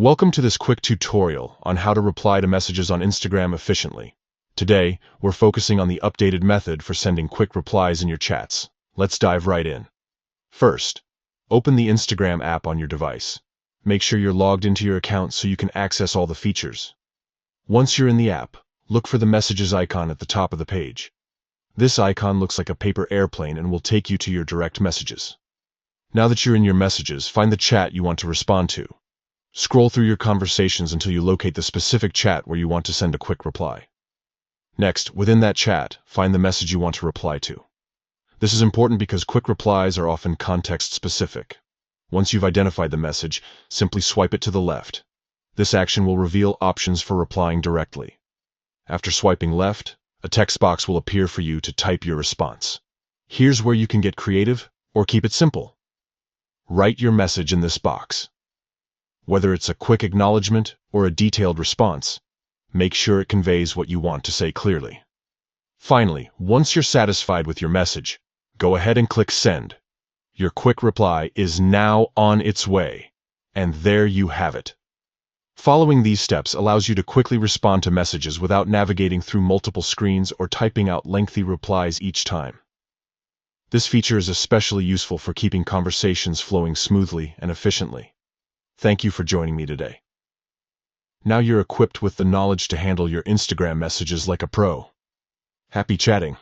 Welcome to this quick tutorial on how to reply to messages on Instagram efficiently. Today, we're focusing on the updated method for sending quick replies in your chats. Let's dive right in. First, open the Instagram app on your device. Make sure you're logged into your account so you can access all the features. Once you're in the app, look for the messages icon at the top of the page. This icon looks like a paper airplane and will take you to your direct messages. Now that you're in your messages, find the chat you want to respond to. Scroll through your conversations until you locate the specific chat where you want to send a quick reply. Next, within that chat, find the message you want to reply to. This is important because quick replies are often context-specific. Once you've identified the message, simply swipe it to the left. This action will reveal options for replying directly. After swiping left, a text box will appear for you to type your response. Here's where you can get creative or keep it simple. Write your message in this box. Whether it's a quick acknowledgement or a detailed response, make sure it conveys what you want to say clearly. Finally, once you're satisfied with your message, go ahead and click Send. Your quick reply is now on its way, and there you have it. Following these steps allows you to quickly respond to messages without navigating through multiple screens or typing out lengthy replies each time. This feature is especially useful for keeping conversations flowing smoothly and efficiently. Thank you for joining me today. Now you're equipped with the knowledge to handle your Instagram messages like a pro. Happy chatting!